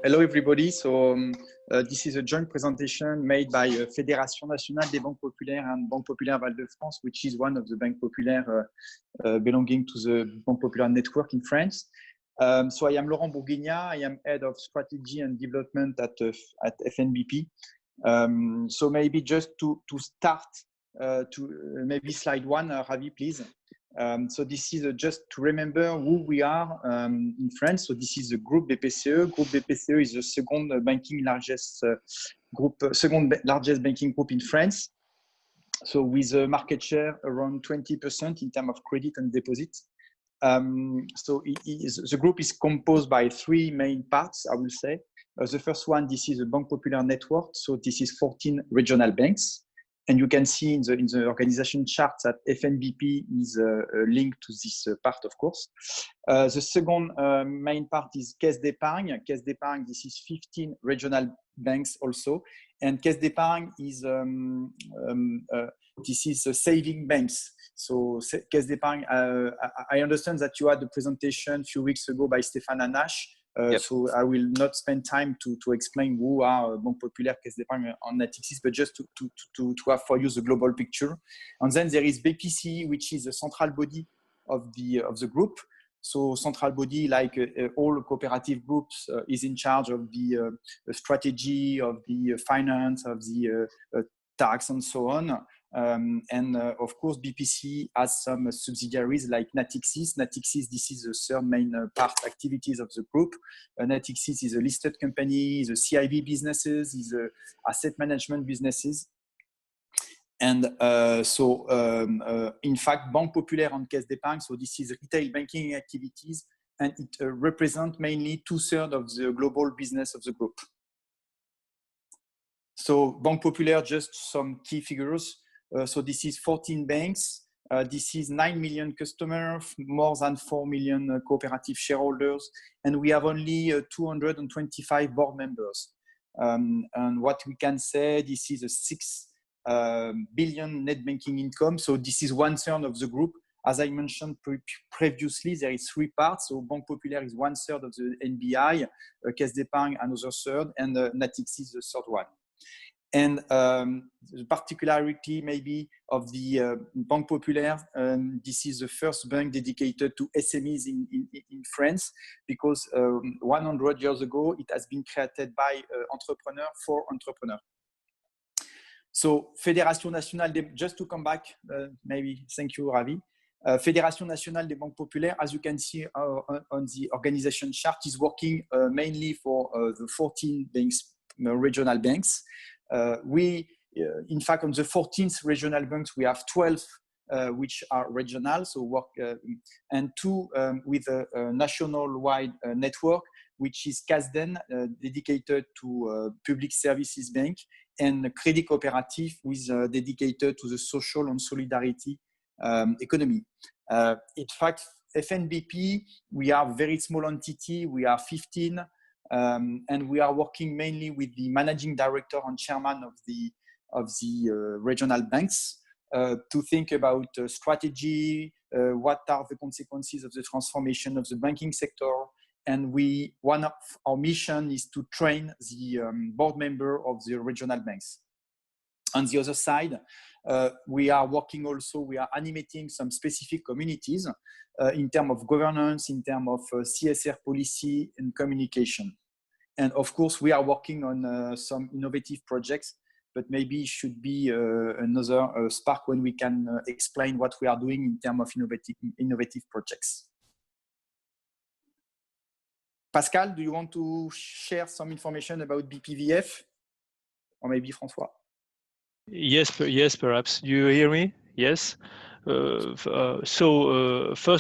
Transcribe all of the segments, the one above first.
Hello everybody. This is a joint presentation made by Fédération Nationale des Banques Populaires and Banque Populaire Val-de-France, which is one of the Banque Populaire belonging to the Banque Populaire network in France. So I am Laurent Bourguignat. I am head of strategy and development at Fnbp. So maybe just to start, maybe slide one, Ravi, please. So this is just to remember who we are in France. So this is the Group Bpce. Group Bpce is the second largest banking group in France. So with a market share around 20% in terms of credit and deposit. The group is composed by three main parts, I will say. The first one, this is a Banque Populaire network. So this is 14 regional banks. And you can see in the organization chart that Fnbp is linked to this part, of course. The second main part is Caisse d'Épargne. Caisse d'Épargne, this is 15 regional banks also. And Caisse d'Épargne is this is saving banks. So Caisse d'Épargne, I understand that you had the presentation a few weeks ago by Stéphane Anache. Yep. So I will not spend time to explain who are Banque Populaire, Caisse d'Épargne on Natixis, but just to have for you the global picture. And then there is BPCE, which is the central body of the group. So central body, like all cooperative groups, is in charge of the strategy, of the finance, of the tax, and so on. Of course, BPCE has some subsidiaries like Natixis. Natixis, this is the third main part activities of the group. Natixis is a listed company, is a CIB businesses, is a asset management businesses. And in fact, Banque Populaire and Caisse d'Épargne, so this is retail banking activities, and it represents mainly 2/3 of the global business of the group. So Banque Populaire, just some key figures. So this is 14 banks. This is 9 million customers, more than 4 million cooperative shareholders, and we have only 225 board members. And what we can say, this is a 6 billion net banking income. So this is 1/3 of the group. As I mentioned previously, there is three parts. So Banque Populaire is 1/3 of the NBI, Caisse d'Épargne another third, and Natixis the third one. And the particularity maybe of the Banque Populaire, this is the first bank dedicated to SMEs in France, because 100 years ago, it has been created by entrepreneurs for entrepreneurs. So Fédération Nationale, just to come back, maybe, thank you, Ravi. Fédération Nationale des Banques Populaires, as you can see on the organization chart, is working mainly for the 14 banks, regional banks. In fact, on the 14th regional banks, we have 12 which are regional, so work, and 2 with a national-wide network, which is CASDEN, dedicated to public services bank, and Crédit Coopératif, with dedicated to the social and solidarity economy. In fact, Fnbp, we are a very small entity. We are 15. And we are working mainly with the managing director and chairman of the regional banks to think about strategy, what are the consequences of the transformation of the banking sector. And one of our mission is to train the board member of the regional banks. On the other side, we are working also, we are animating some specific communities in terms of governance, in terms of CSR policy and communication. And of course, we are working on some innovative projects, but maybe it should be another spark when we can explain what we are doing in terms of innovative projects. Pascal, do you want to share some information about Bpvf? Or maybe François? Yes, perhaps. Do you hear me? Yes. First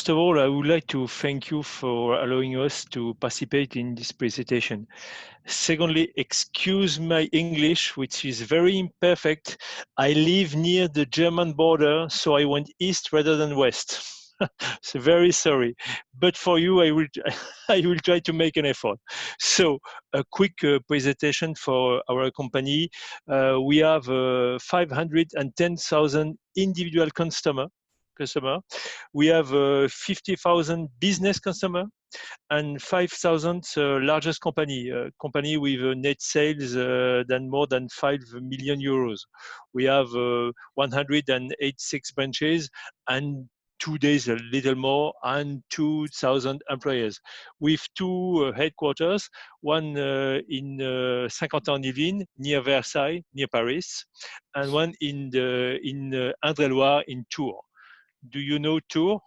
of all, I would like to thank you for allowing us to participate in this presentation. Secondly, excuse my English, which is very imperfect. I live near the German border, so I went east rather than west. So very sorry, but for you, I will try to make an effort. So a quick presentation for our company. We have 510,000 individual customer. We have 50,000 business customer, and 5,000 largest company with net sales than more than 5 million euros. We have 186 branches and today's a little more, and 2,000 employees, with two headquarters, one in Saint-Quentin-en-Yvelines, near Versailles, near Paris, and one in Indre-et-Loire in Tours. Do you know Tours?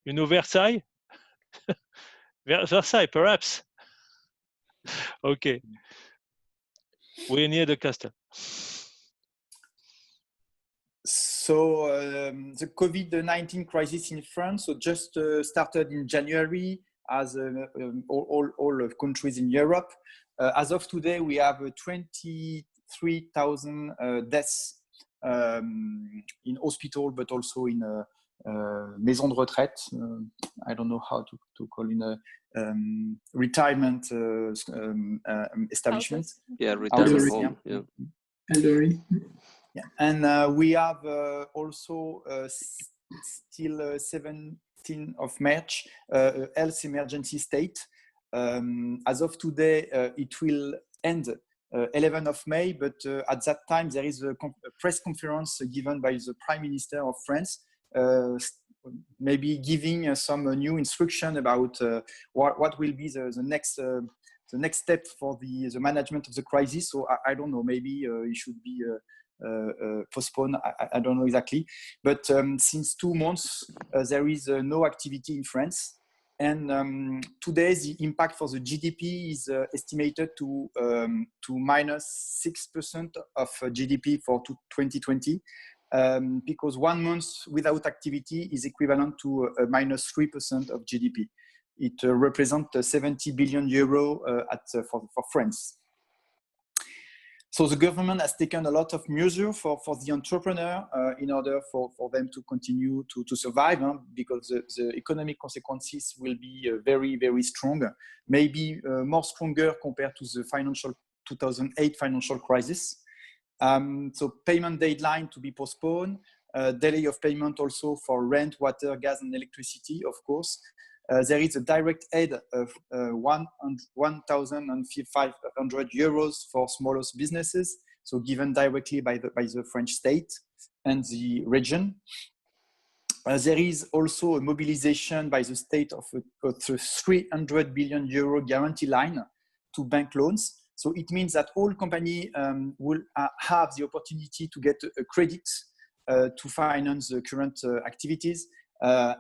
You know Versailles? Versailles, perhaps. Okay. We're near the castle. So the COVID-19 crisis in France just started in January, as all countries in Europe. As of today, we have 23,000 deaths in hospital, but also in maison de retraite. I don't know how to call in a retirement establishment. Yeah, retirement home. Yeah. Elderly. Yeah. And we have also still 17th of March health emergency state. As of today, it will end 11th of May, but at that time there is a press conference given by the Prime Minister of France, maybe giving some new instruction about what will be the next step for the management of the crisis. So I don't know, maybe it should be postponed. I don't know exactly, but since 2 months there is no activity in France, and today the impact for the GDP is estimated to -6% of GDP for 2020, because 1 month without activity is equivalent to -3% of GDP. It represents 70 billion euro for France. So the government has taken a lot of measures for the entrepreneur in order for them to continue to survive, because the economic consequences will be very, very strong, maybe more stronger compared to the 2008 financial crisis. So payment deadline to be postponed, delay of payment also for rent, water, gas, and electricity, of course. There is a direct aid of 1,500 euros for smallest businesses, so given directly by the French state and the region. There is also a mobilization by the state of a 300 billion euro guarantee line to bank loans. So it means that all companies will have the opportunity to get a credit to finance the current activities.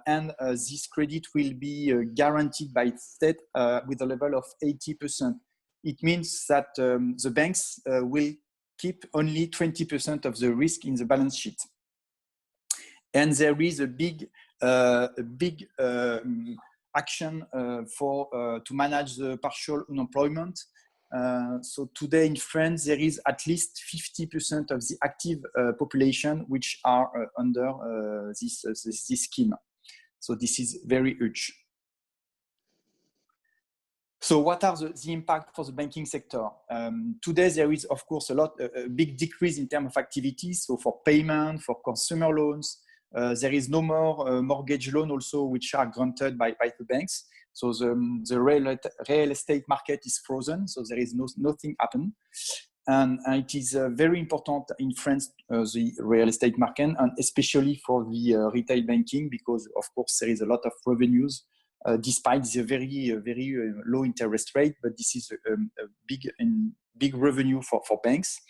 And this credit will be guaranteed by the state with a level of 80%. It means that the banks will keep only 20% of the risk in the balance sheet. And there is a big action to manage the partial unemployment. So today in France, there is at least 50% of the active population which are under this scheme. So this is very huge. So what are the impact for the banking sector? Today, there is, of course, a big decrease in terms of activity. So for payment, for consumer loans, there is no more mortgage loan also, which are granted by the banks. So the real estate market is frozen, so there is nothing happen. And it is very important in France, the real estate market, and especially for the retail banking, because of course there is a lot of revenues despite the very low interest rate, but this is a big revenue for banks.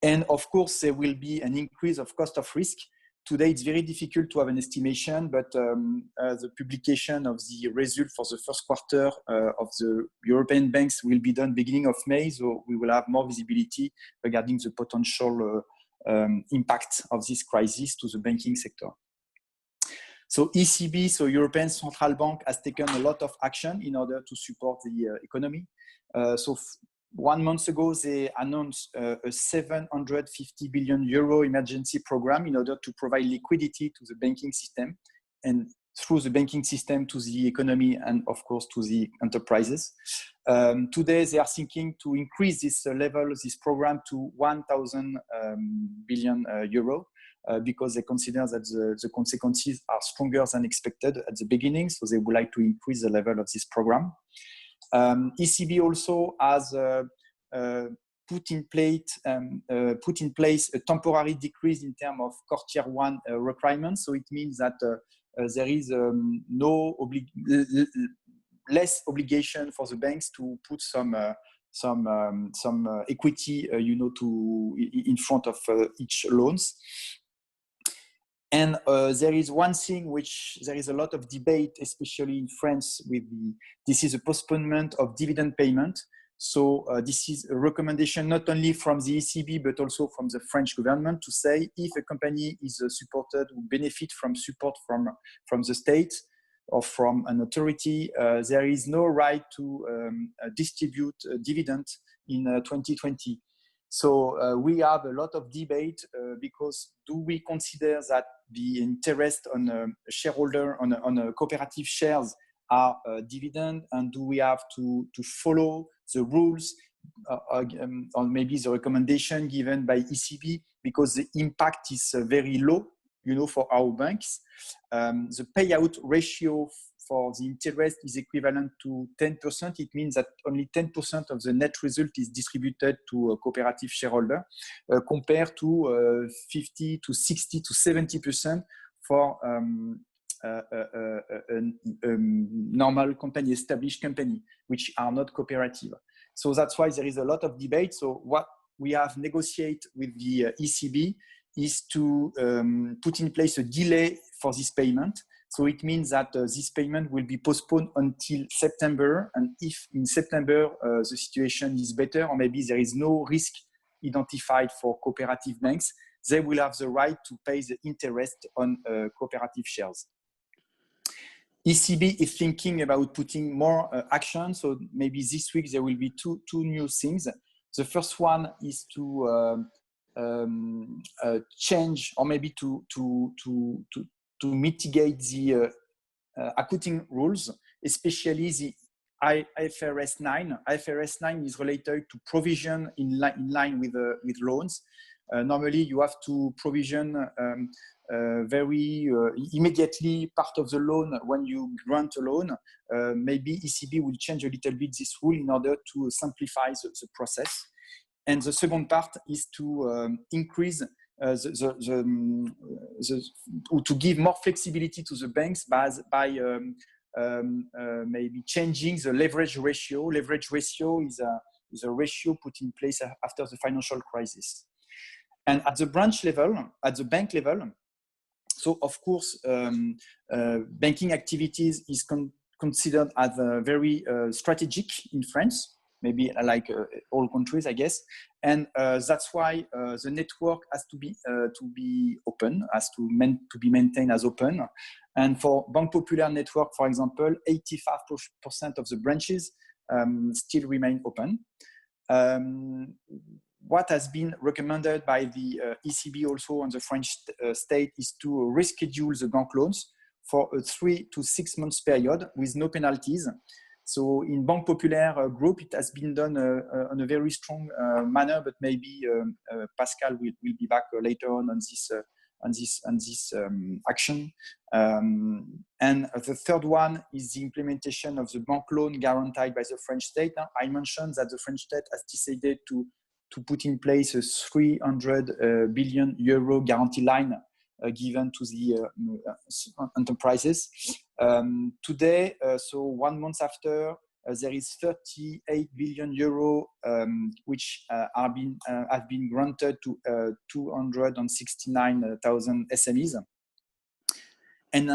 And of course there will be an increase of cost of risk. Today, it's very difficult to have an estimation, but the publication of the result for the first quarter of the European banks will be done beginning of May, so we will have more visibility regarding the potential impact of this crisis to the banking sector. So ECB, so European Central Bank, has taken a lot of action in order to support the economy. So 1 month ago, they announced a 750 billion euro emergency program in order to provide liquidity to the banking system. And through the banking system to the economy and, of course, to the enterprises. Today, they are thinking to increase this level, this program to 1,000 billion euro because they consider that the consequences are stronger than expected at the beginning. So they would like to increase the level of this program. ECB also has put in place a temporary decrease in terms of core tier 1 requirements. So it means that there is less obligation for the banks to put some equity, in front of each loans. And there is one thing which there is a lot of debate, especially in France, this is a postponement of dividend payment. So this is a recommendation not only from the ECB, but also from the French government to say if a company is supported or benefit from support from the state or from an authority, there is no right to distribute a dividend in 2020. So we have a lot of debate because do we consider that the interest on a shareholder, on a cooperative shares are dividend, and do we have to follow the rules or maybe the recommendation given by ECB because the impact is very low, for our banks. The payout ratio for the interest is equivalent to 10%. It means that only 10% of the net result is distributed to a cooperative shareholder compared to 50 to 60 to 70% for normal company, established company, which are not cooperative. So that's why there is a lot of debate. So what we have negotiated with the ECB is to put in place a delay for this payment. So it means that this payment will be postponed until September. And if in September the situation is better, or maybe there is no risk identified for cooperative banks, they will have the right to pay the interest on cooperative shares. ECB is thinking about putting more action. So maybe this week there will be two new things. The first one is to change, or maybe to mitigate the accounting rules, especially the IFRS 9. IFRS 9 is related to provision in line with loans. Normally, you have to provision very immediately part of the loan when you grant a loan. Maybe ECB will change a little bit this rule in order to simplify the process. And the second part is to increase to give more flexibility to the banks by maybe changing the leverage ratio. Leverage ratio is a ratio put in place after the financial crisis. And at the branch level, at the bank level, so of course, banking activities is considered as very strategic in France, maybe like all countries, I guess. And that's why the network has to be open, has to be maintained as open. And for Banque Populaire network, for example, 85% of the branches still remain open. What has been recommended by the ECB also on the French state is to reschedule the bank loans for a 3 to 6 months period with no penalties. So in Banque Populaire group, it has been done on a very strong manner, but maybe Pascal will be back later on this action. And the third one is the implementation of the bank loan guaranteed by the French state. I mentioned that the French state has decided to put in place a 300 billion euro guarantee line given to the enterprises. Today, so 1 month after, there is 38 billion euro which have been granted to 269,000 SMEs. And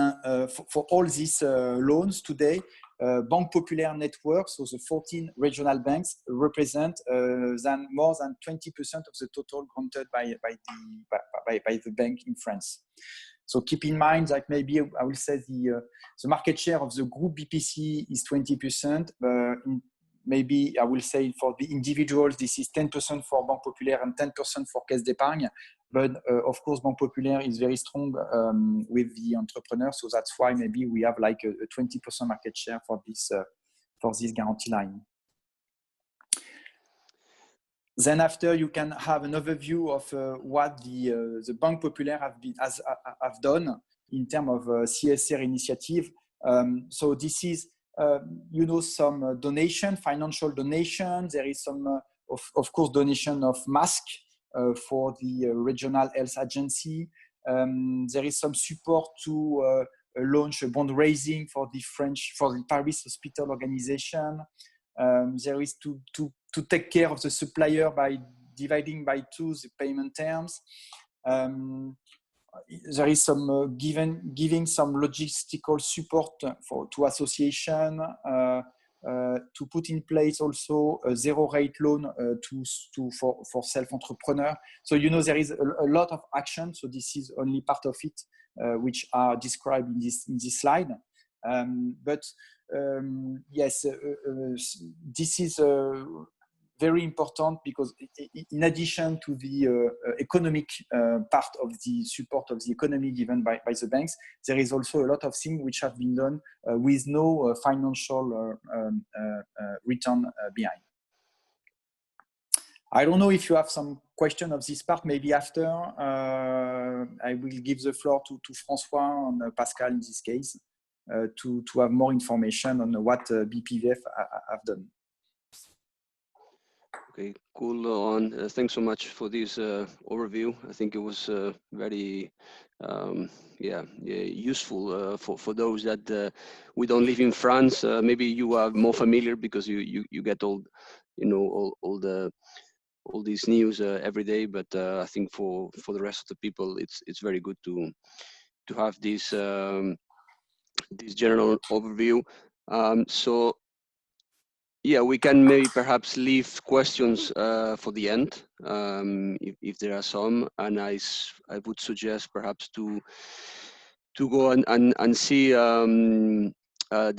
for all these loans today, Banque Populaire network, so the 14 regional banks, represent more than 20% of the total granted by the bank in France. So keep in mind that maybe I will say the market share of the group BPC is 20%. Maybe I will say for the individuals, this is 10% for Banque Populaire and 10% for Caisse d'Épargne. But of course, Banque Populaire is very strong with the entrepreneurs, so that's why maybe we have like a 20% market share for this guarantee line. Then after, you can have an overview of what the Banque Populaire have done in terms of CSR initiative. So this is, some donation, financial donation. There is some, of course, donation of masks for the regional health agency. There is some support to launch a fundraising for the Paris Hospital Organization. There is to take care of the supplier by dividing by 2 the payment terms. There is some giving some logistical support to association, to put in place also a zero rate loan for self-entrepreneur. So there is a lot of action. So this is only part of it, which are described in this slide. But yes, this is very important because in addition to the economic part of the support of the economy given by the banks, there is also a lot of things which have been done with no financial return behind. I don't know if you have some question of this part. Maybe after I will give the floor to François and Pascal in this case to have more information on what Bpvf have done. Okay, cool. Thanks so much for this overview. I think it was very useful for those that we don't live in France. Maybe you are more familiar because you get all these news every day. But I think for the rest of the people, it's very good to have this this general overview. So. Yeah, we can maybe perhaps leave questions for the end, if there are some, and I would suggest perhaps to go and see the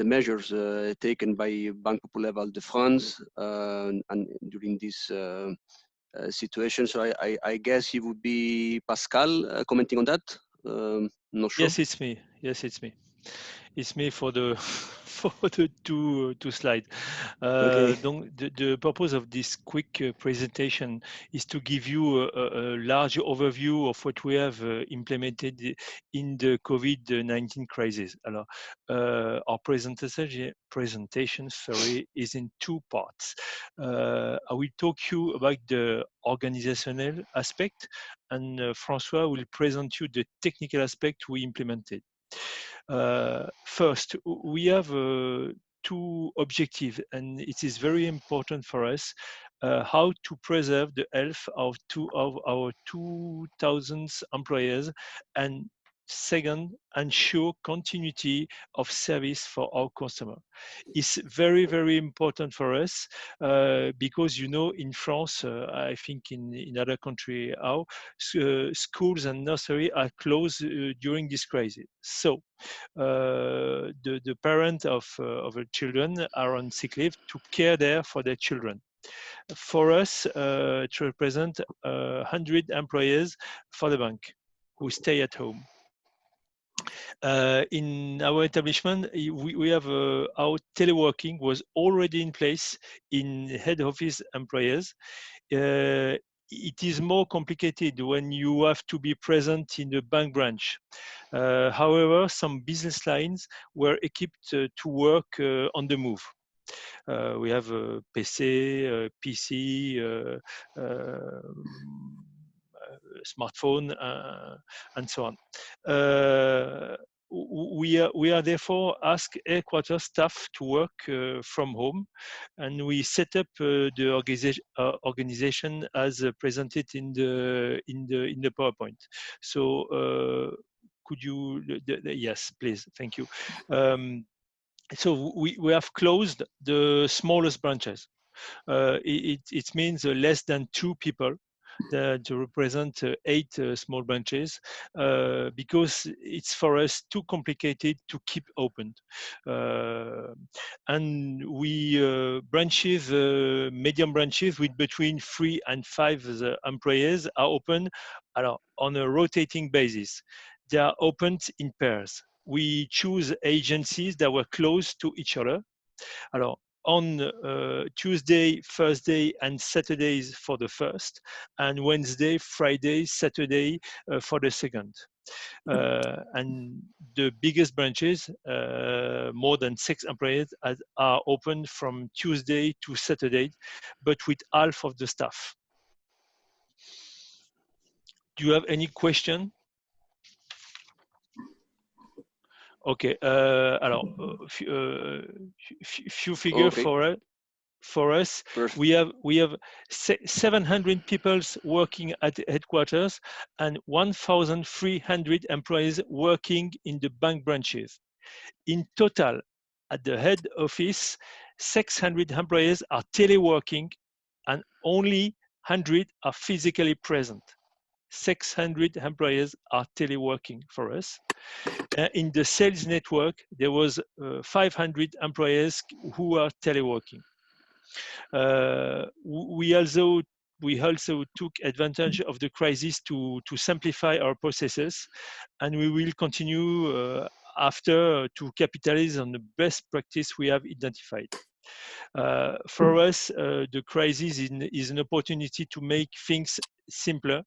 measures taken by Banque Populaire de France and during this situation. So I guess it would be Pascal commenting on that. Not sure. Yes, it's me. Yes, it's me. It's me for the for the two slides. Okay. The purpose of this quick presentation is to give you a large overview of what we have implemented in the COVID-19 crisis. Alors, our presentation is in 2 parts. I will talk you about the organizational aspect, and François will present you the technical aspect we implemented. First, we have 2 objectives, and it is very important for us how to preserve the health of our 2,000 employees, and second, ensure continuity of service for our customer. It's very, very important for us because in France, I think in other countries, schools and nursery are closed during this crisis. So the parents of the children are on sick leave to care there for their children. For us, to represent 100 employees for the bank who stay at home. In our establishment, we have our teleworking was already in place in head office employees. It is more complicated when you have to be present in the bank branch. However, some business lines were equipped to work on the move. We have a PC, smartphone, and so on. We are therefore ask headquarters staff to work from home, and we set up the organization as presented in the PowerPoint. So could you? Yes, please. Thank you. So we have closed the smallest branches. It means less than 2 people. that represent 8 small branches because it's for us too complicated to keep open. And we branches, medium branches with between 3 and 5 employees are open on a rotating basis. They are opened in pairs. We choose agencies that were close to each other. On Tuesday, Thursday, and Saturdays for the first, and Wednesday, Friday, Saturday for the second. And the biggest branches, more than 6 employees, are open from Tuesday to Saturday, but with half of the staff. Do you have any question? Okay. Alors, few figures for us. Perfect. We have 700 people working at the headquarters and 1,300 employees working in the bank branches. In total, at the head office, 600 employees are teleworking and only 100 are physically present. 600 employees are teleworking for us. In the sales network, there was 500 employees who are teleworking. We also took advantage of the crisis to simplify our processes, and we will continue after to capitalize on the best practice we have identified. For us, the crisis is an opportunity to make things simpler,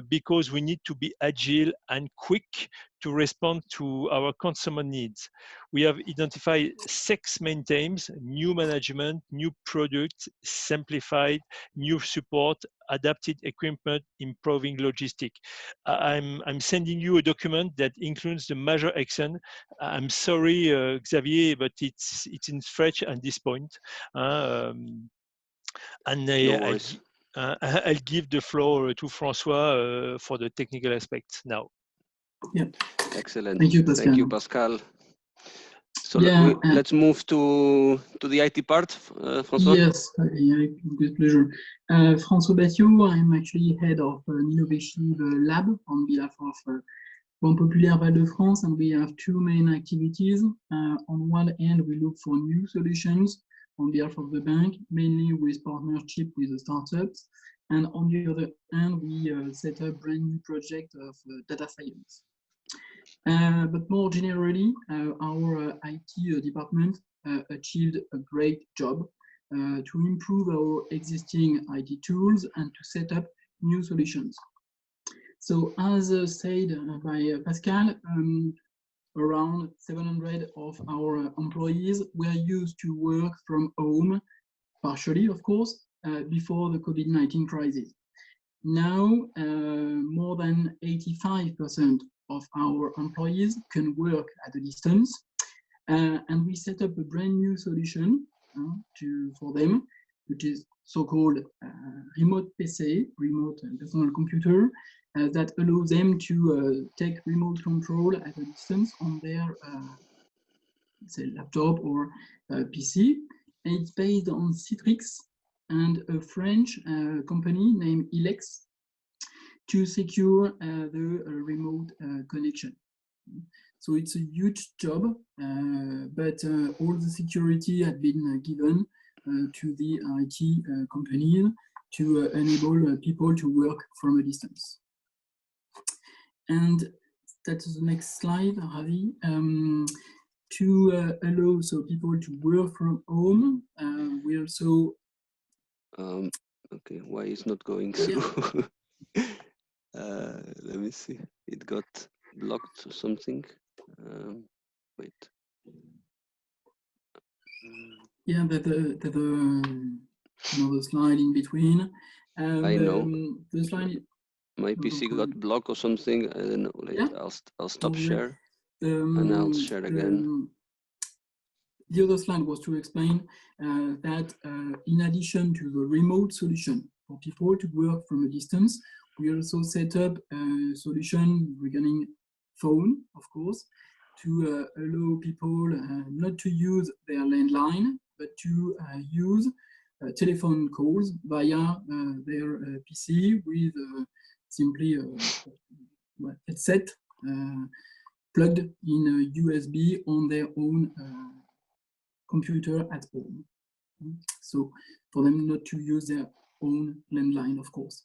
because we need to be agile and quick to respond to our consumer needs. We have identified 6 main themes: new management, new products, simplified, new support, adapted equipment, improving logistics. I'm sending you a document that includes the major action. I'm sorry, Xavier, but it's in French at this point. And no worries. I'll give the floor to François for the technical aspects now. Yeah. Excellent. Thank you, Pascal. Thank you, Pascal. So Yeah, let's move to the IT part, François. Yes, with pleasure. François Bathiou, I'm actually head of an innovative lab on behalf of Banque Populaire Val-de-France, and we have 2 main activities. On one end, we look for new solutions on behalf of the bank, mainly with partnership with the startups. And on the other hand, we set up brand new project of data science. But more generally, our IT department achieved a great job to improve our existing IT tools and to set up new solutions. So as said by Pascal, around 700 of our employees were used to work from home, partially, of course, before the COVID-19 crisis. Now, more than 85% of our employees can work at a distance, and we set up a brand new solution for them, which is so-called remote PC, remote personal computer, that allows them to take remote control at a distance on their say laptop or PC. And it's based on Citrix and a French company named Ilex to secure the remote connection. So it's a huge job, but all the security had been given to the IT company to enable people to work from a distance. And that's the next slide, Ravi. To allow people to work from home, we also... Okay, why is not going through? Let me see. It got blocked or something. Wait. Yeah, that another slide in between. I know. The slide. My PC got blocked or something. I don't know. Wait, yeah. I'll stop share and I'll share again. The other slide was to explain that in addition to the remote solution for people to work from a distance, we also set up a solution regarding phone, of course, to allow people not to use their landline, but to use telephone calls via their PC with simply a headset plugged in a USB on their own computer at home. So for them not to use their own landline, of course.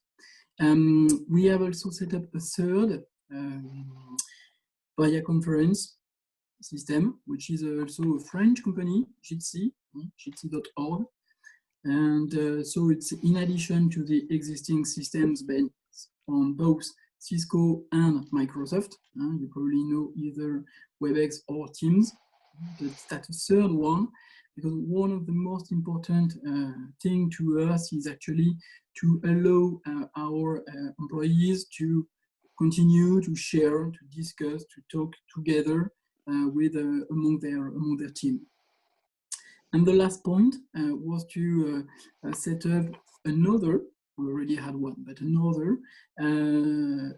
We have also set up a third via conference system, which is also a French company, Jitsi, jitsi.org. And so it's in addition to the existing systems based on both Cisco and Microsoft. You probably know either WebEx or Teams. That's a third one, because one of the most important thing to us is actually to allow our employees to continue to share, to discuss, to talk together with among their team. And the last point was to set up another, we already had one, but another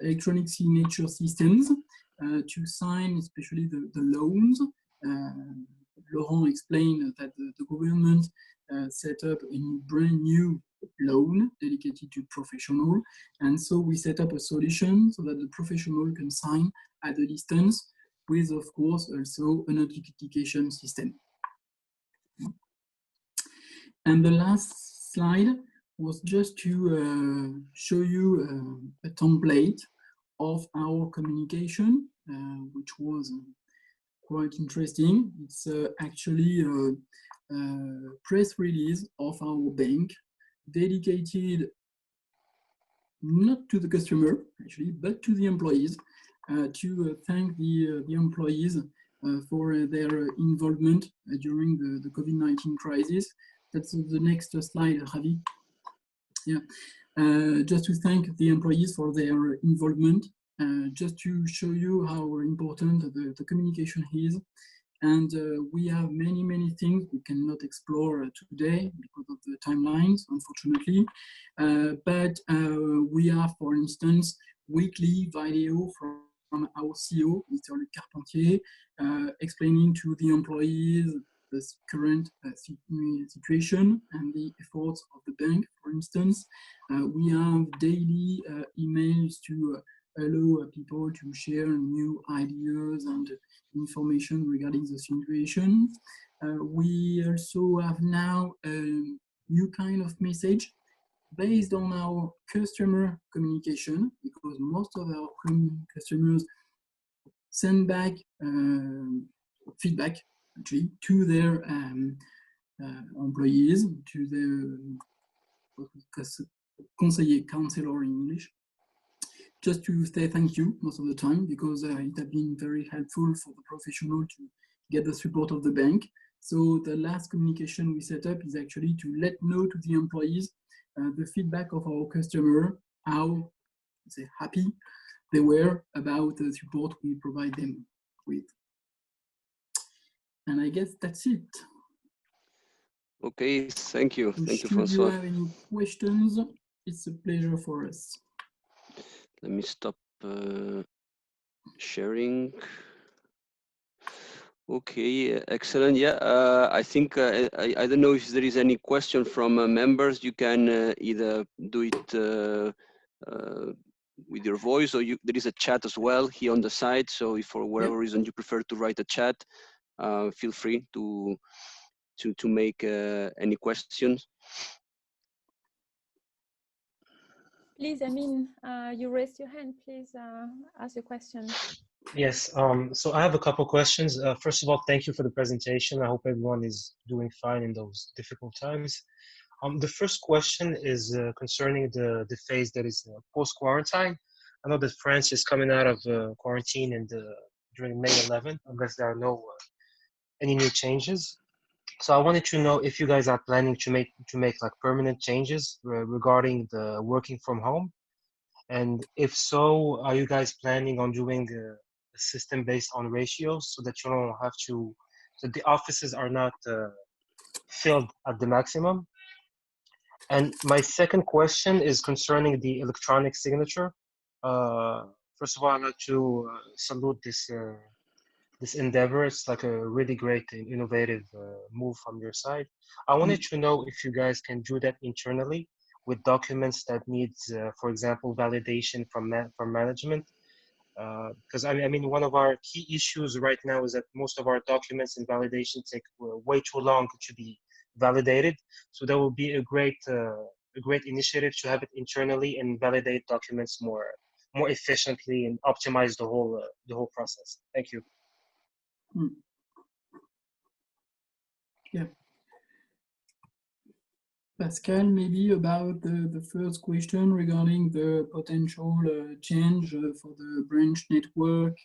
electronic signature systems to sign, especially the loans. Laurent explained that the government set up a brand new loan dedicated to professional. And so we set up a solution so that the professional can sign at a distance with, of course, also an authentication system. And the last slide was just to show you a template of our communication, which was quite interesting. It's actually a press release of our bank dedicated not to the customer, actually, but to the employees, to thank the employees for their involvement during the COVID-19 crisis. That's the next slide, Ravi. Yeah, just to thank the employees for their involvement, just to show you how important the communication is. And we have many things we cannot explore today because of the timelines, unfortunately. But we have, for instance, weekly video from our CEO, Mr. Luc Carpentier, explaining to the employees the current situation and the efforts of the bank, for instance. We have daily emails to allow people to share new ideas and information regarding the situation. We also have now a new kind of message based on our customer communication, because most of our customers send back feedback actually to their employees, to their conseiller, counselor in English, just to say thank you most of the time, because it has been very helpful for the professional to get the support of the bank. So the last communication we set up is actually to let know to the employees the feedback of our customer, how happy they were about the support we provide them with. And I guess that's it. Okay, thank you. So thank you, Francois. Should you have any questions? It's a pleasure for us. Let me stop sharing. Okay, excellent. Yeah, I think I don't know if there is any question from members. You can either do it with your voice, or there is a chat as well here on the side. So if for whatever reason you prefer to write a chat, feel free to make any questions. Please, Amin, you raised your hand. Please ask your question. Yes, so I have a couple questions. First of all, thank you for the presentation. I hope everyone is doing fine in those difficult times. The first question is concerning the phase that is post-quarantine. I know that France is coming out of quarantine during May 11th, unless there are no any new changes. So I wanted to know if you guys are planning to make like permanent changes regarding the working from home, and if so, are you guys planning on doing a system based on ratios so that you don't have to, so the offices are not filled at the maximum? And my second question is concerning the electronic signature. First of all, I'd like to salute this this endeavor. It's like a really great and innovative move from your side. I wanted to know if you guys can do that internally with documents that needs, for example, validation from management. Because I mean, one of our key issues right now is that most of our documents and validation take way too long to be validated. So that will be a great initiative to have it internally and validate documents more efficiently and optimize the whole process. Thank you. Yeah. Pascal, maybe about the first question regarding the potential change for the branch network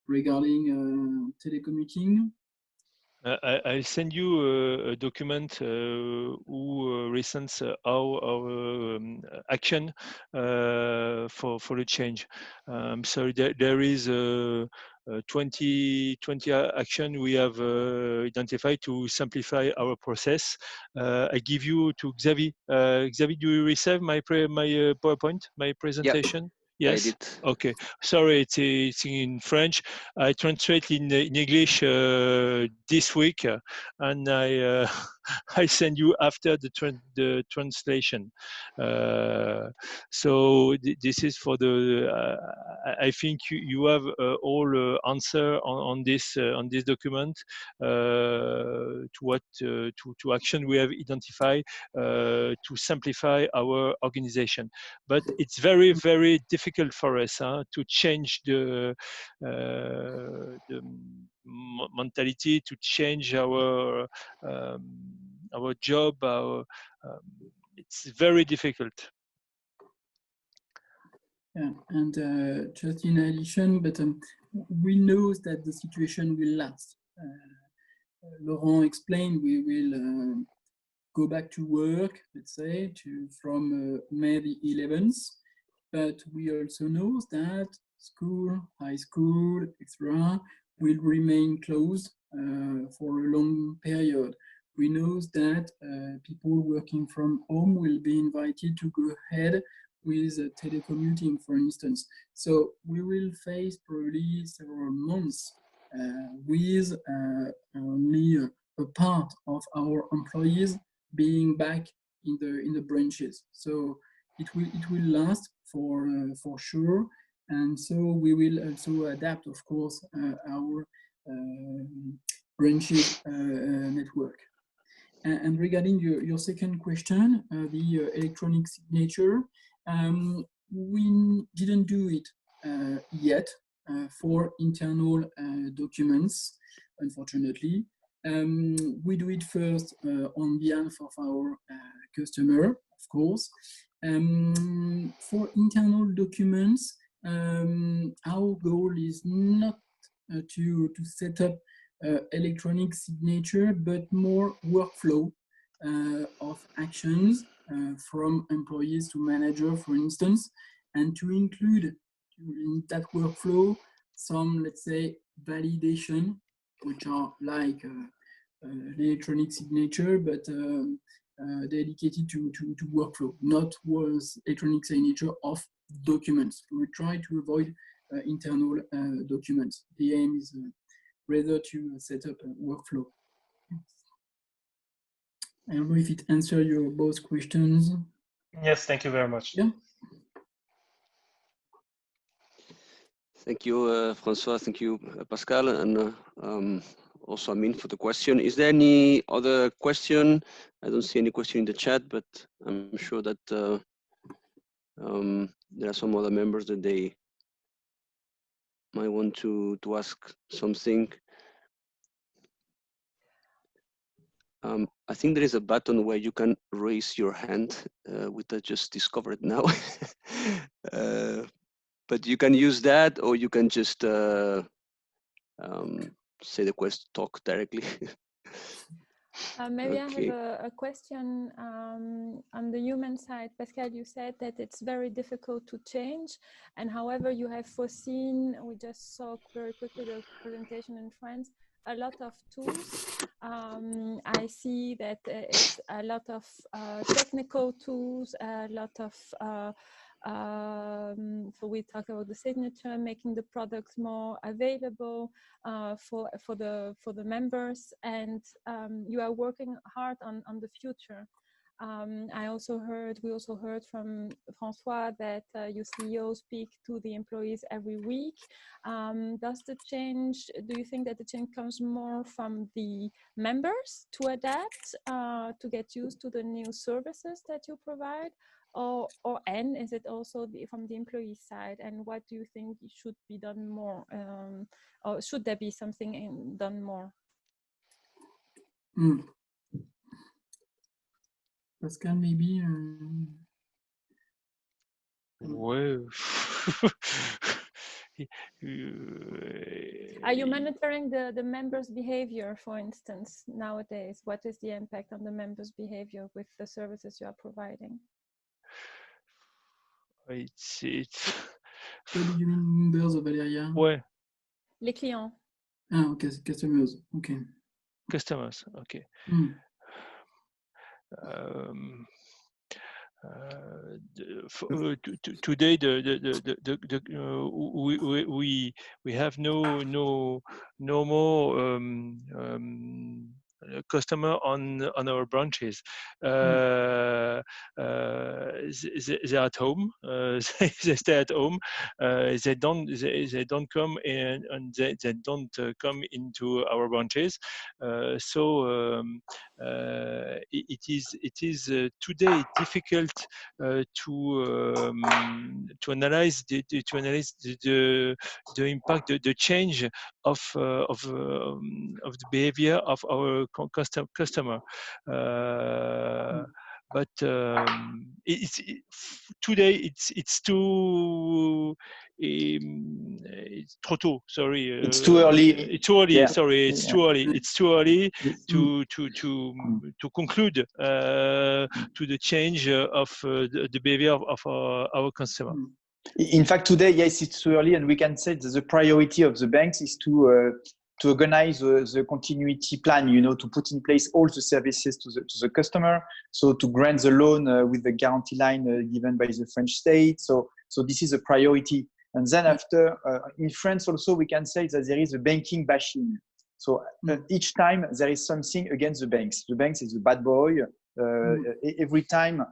regarding telecommuting. I'll send you a document who recents our action for the change. So there is 20 action we have identified to simplify our process. I give you to Xavier. Xavier, do you receive my PowerPoint, my presentation? Yep. Yes. I did. Okay. Sorry, it's in French. I translate in English this week, and I I send you after the translation. So this is for the. I think you have all answer on this document to what to action we have identified to simplify our organization. But it's very difficult for us to change the mentality, to change our job. It's very difficult. Yeah, and just in addition, but we know that the situation will last. Laurent explained we will go back to work, let's say, from May the 11th, but we also know that school, high school, etc., will remain closed for a long period. We know that people working from home will be invited to go ahead with telecommuting, for instance. So we will face probably several months with only a part of our employees being back in the branches. So it will last for sure, and so we will also adapt, of course, our branches network. And regarding your second question, the electronic signature, we didn't do it yet for internal documents, unfortunately. We do it first on behalf of our customer, of course. For internal documents, our goal is not to set up electronic signature, but more workflow of actions from employees to manager, for instance, and to include in that workflow some, let's say, validation, which are like electronic signature, but dedicated to workflow, not was electronic signature of documents. We try to avoid internal documents. The aim is rather to set up a workflow. I don't know if it answers your both questions. Yes, thank you very much. Yeah. Thank you, Francois. Thank you, Pascal, and also Amin for the question. Is there any other question? I don't see any question in the chat, but I'm sure that there are some other members that they might want to ask something. I think there is a button where you can raise your hand, which I just discovered now. But you can use that, or you can just say the question, talk directly. Maybe Okay. I have a question on the human side. Pascal, you said that it's very difficult to change, and however you have foreseen, we just saw very quickly the presentation in France, a lot of tools. I see that it's a lot of technical tools, a lot of So we talk about the signature, making the products more available for the members, and you are working hard on the future. We also heard from François that your CEO speak to the employees every week. Do you think that the change comes more from the members to adapt, to get used to the new services that you provide? And is it also from the employee side? And what do you think should be done more? Or should there be something done more? Pascal, maybe? Well, are you monitoring the members' behavior, for instance, nowadays? What is the impact on the members' behavior with the services you are providing? It's What do you mean members, Valeria? Ouais. Les clients. Ah, okay, customers. Okay. Customers. Okay. Today, we have no more customer on our branches. They're at home. They stay at home. They don't come in, and they don't come into our branches. It is today difficult to analyze the impact, the change of the behavior of our customer. But today it's too it's trop tôt. Sorry, it's too early. It's too early. Yeah. Sorry, it's too early. It's too early to conclude to the change of the behavior of our customer. In fact, today, yes, it's too early, and we can say that the priority of the banks is to organize the continuity plan, to put in place all the services to the customer. So to grant the loan with the guarantee line given by the French state. So this is a priority. And then after, in France also, we can say that there is a banking bashing. So each time there is something against the banks. The banks is a bad boy. Every time,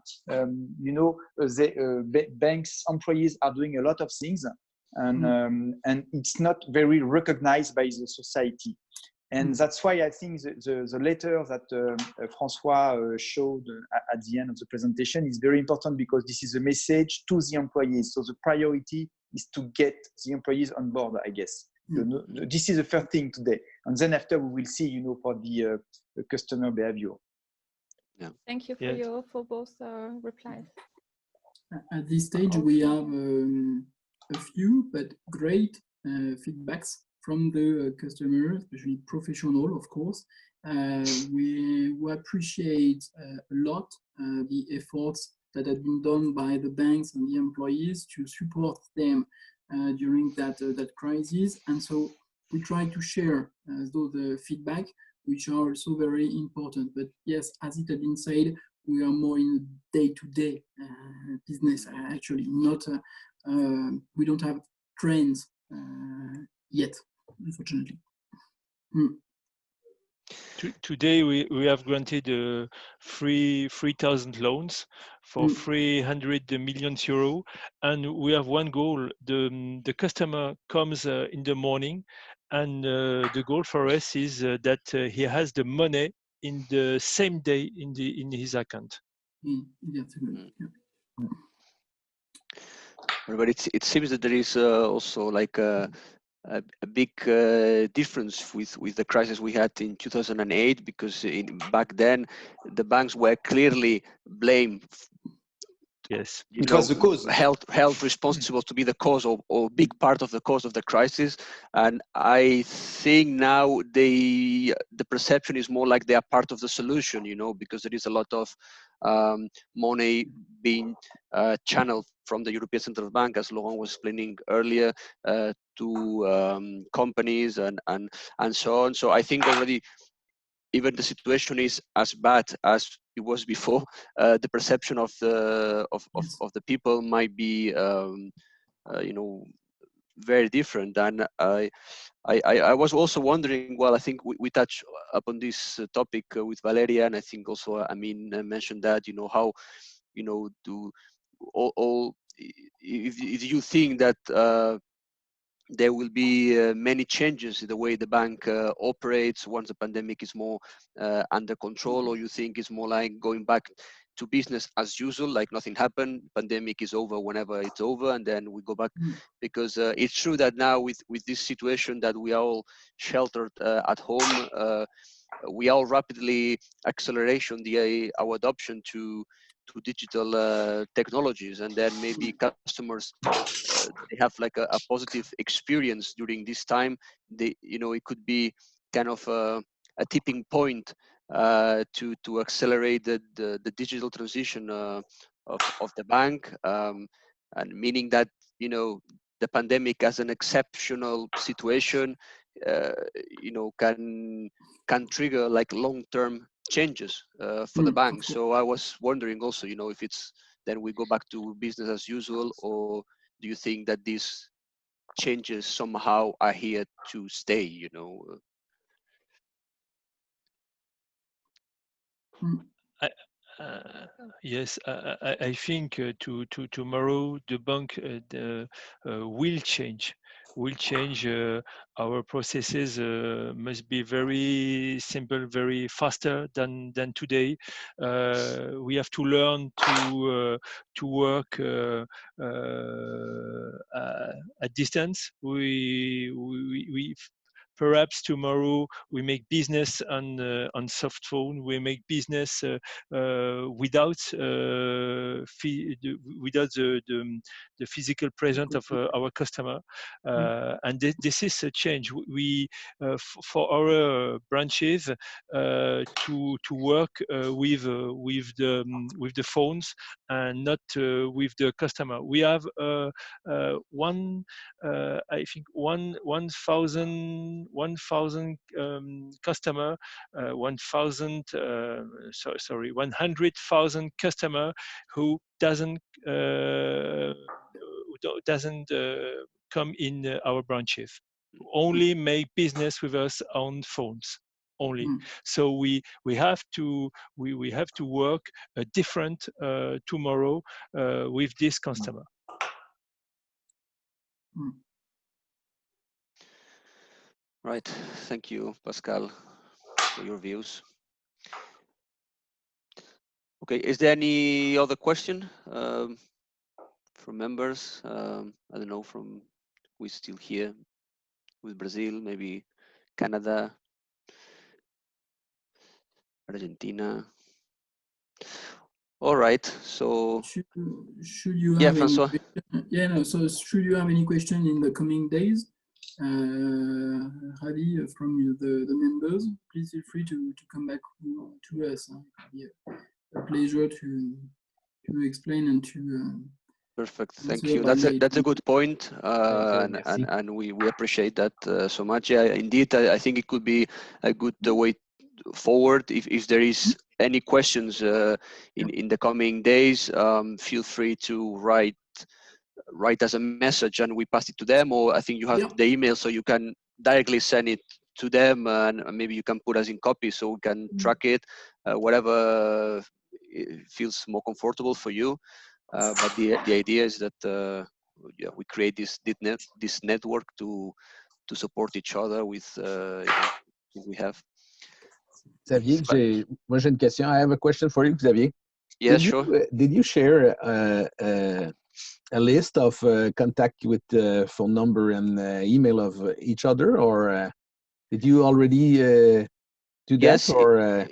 banks employees are doing a lot of things, and it's not very recognized by the society. And that's why I think the letter that François showed at the end of the presentation is very important, because this is a message to the employees. So the priority is to get the employees on board, I guess. This is the first thing today. And then after we will see, for the customer behavior. Yeah. Thank you for both replies. At this stage, we have a few but great feedbacks from the customer, especially professional, of course. We appreciate a lot the efforts that have been done by the banks and the employees to support them during that crisis. And so we try to share the feedback, which are also very important. But yes, as it had been said, we are more in a day-to-day business, actually. Not, we don't have trends yet, unfortunately. Today we have granted 3,000 loans for 300 million euro, and we have one goal. The customer comes in the morning, and the goal for us is that he has the money in the same day in his account. But it seems that there is also like a big difference with the crisis we had in 2008, because back then the banks were clearly blamed. Yes, it was the cause. Held responsible to be the cause or big part of the cause of the crisis. And I think now the perception is more like they are part of the solution, because there is a lot of money being channeled from the European Central Bank, as Laurent was explaining earlier, to companies and so on. So I think already even the situation is as bad as it was before, the perception of the people might be very different. And I was also wondering, well, I think we touched upon this topic with Valeria, and I think also Amin mentioned that, how, do all if you think that there will be many changes in the way the bank operates once the pandemic is more under control, or you think it's more like going back to business as usual, like nothing happened, pandemic is over whenever it's over, and then we go back? Because it's true that now with this situation that we are all sheltered at home, we are rapidly accelerating our adoption to digital technologies, and then maybe customers they have like a positive experience during this time. It could be kind of a tipping point to accelerate the digital transition of the bank, and meaning that the pandemic as an exceptional situation can trigger like long-term changes for the bank. So I was wondering also, if it's then we go back to business as usual, or do you think that these changes somehow are here to stay? Yes, I think tomorrow the bank will change. Our processes must be very simple, very faster than today. We have to learn to work at distance. We perhaps tomorrow we make business on soft phone. We make business without the physical presence of our customer, and this is a change. We for our branches to work with the phones and not with the customer. We have I think 1,000 customer, 100,000 customer who doesn't come in our branches, only make business with us on phones only. So we have to work different tomorrow with this customer. Right. Thank you, Pascal, for your views. Okay. Is there any other question from members? I don't know, from who's still here with Brazil, maybe Canada, Argentina. All right. So should you have Francois? So should you have any question in the coming days, Ravi, from the members, please feel free to come back to us. It would be a pleasure to explain and to perfect. Thank you. That's a good point, and we appreciate that so much. Yeah, indeed. I think it could be a good way forward. If there is any questions in the coming days, feel free to write us a message and we pass it to them, or I think you have the email, so you can directly send it to them, and maybe you can put us in copy so we can track it, whatever feels more comfortable for you. But the idea is that we create this network to support each other with we have. Xavier, moi j'ai une question. I have a question for you, Xavier. Yes, sure. Did you share a list of contact with phone number and email of each other, or did you already do that? Or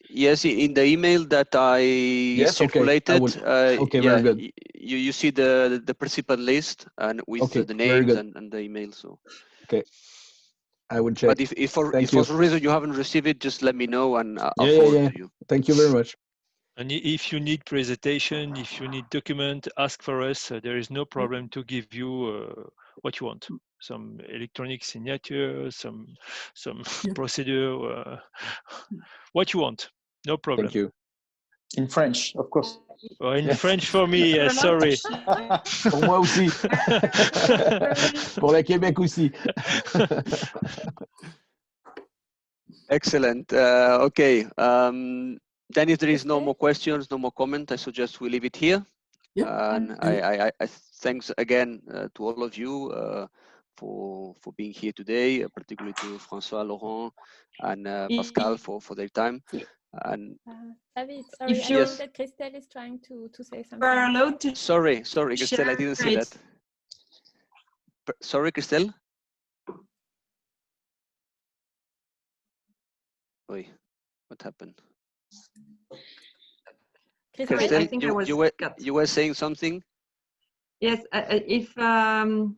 yes, in the email that I circulated. Okay, very good. You see the participant list and with the names and the email. So okay, I would check. But if for some reason you haven't received it, just let me know and I'll forward to you. Thank you very much. And if you need presentation, if you need document, ask for us. There is no problem to give you what you want. Some electronic signature, some procedure, what you want. No problem. Thank you. In French, of course. Oh, in French for me, sorry. Pour moi aussi. Pour le Québec aussi. Excellent. Okay. Then if there is no more questions, no more comment, I suggest we leave it here. And I thanks again to all of you for being here today, particularly to François, Laurent, and Pascal for their time. And David, sorry, I think that Christelle is trying to say something. We're allowed to sorry, Christelle, I didn't see that. Sorry, Christelle. Wait, what happened? Christelle, I think you were saying something? Yes, if Laurent,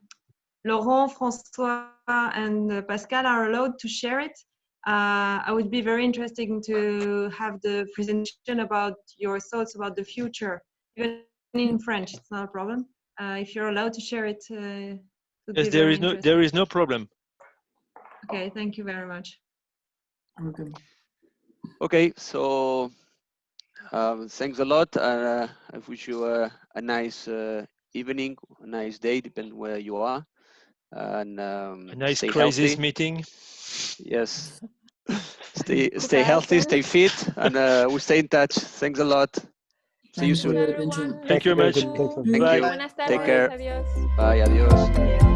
François, and Pascal are allowed to share it, I would be very interested to have the presentation about your thoughts about the future, even in French. It's not a problem. If you're allowed to share it, yes, there is no problem. Okay, thank you very much. Okay, so thanks a lot. I wish you a nice evening, a nice day, depending where you are, and a nice stay crisis healthy. meeting. Yes, stay healthy, stay fit, and we'll stay in touch. Thanks a lot. See you soon. everyone. Thank you very much. Thank you. Buenas tardes. Take care. Adiós. Bye. Adios.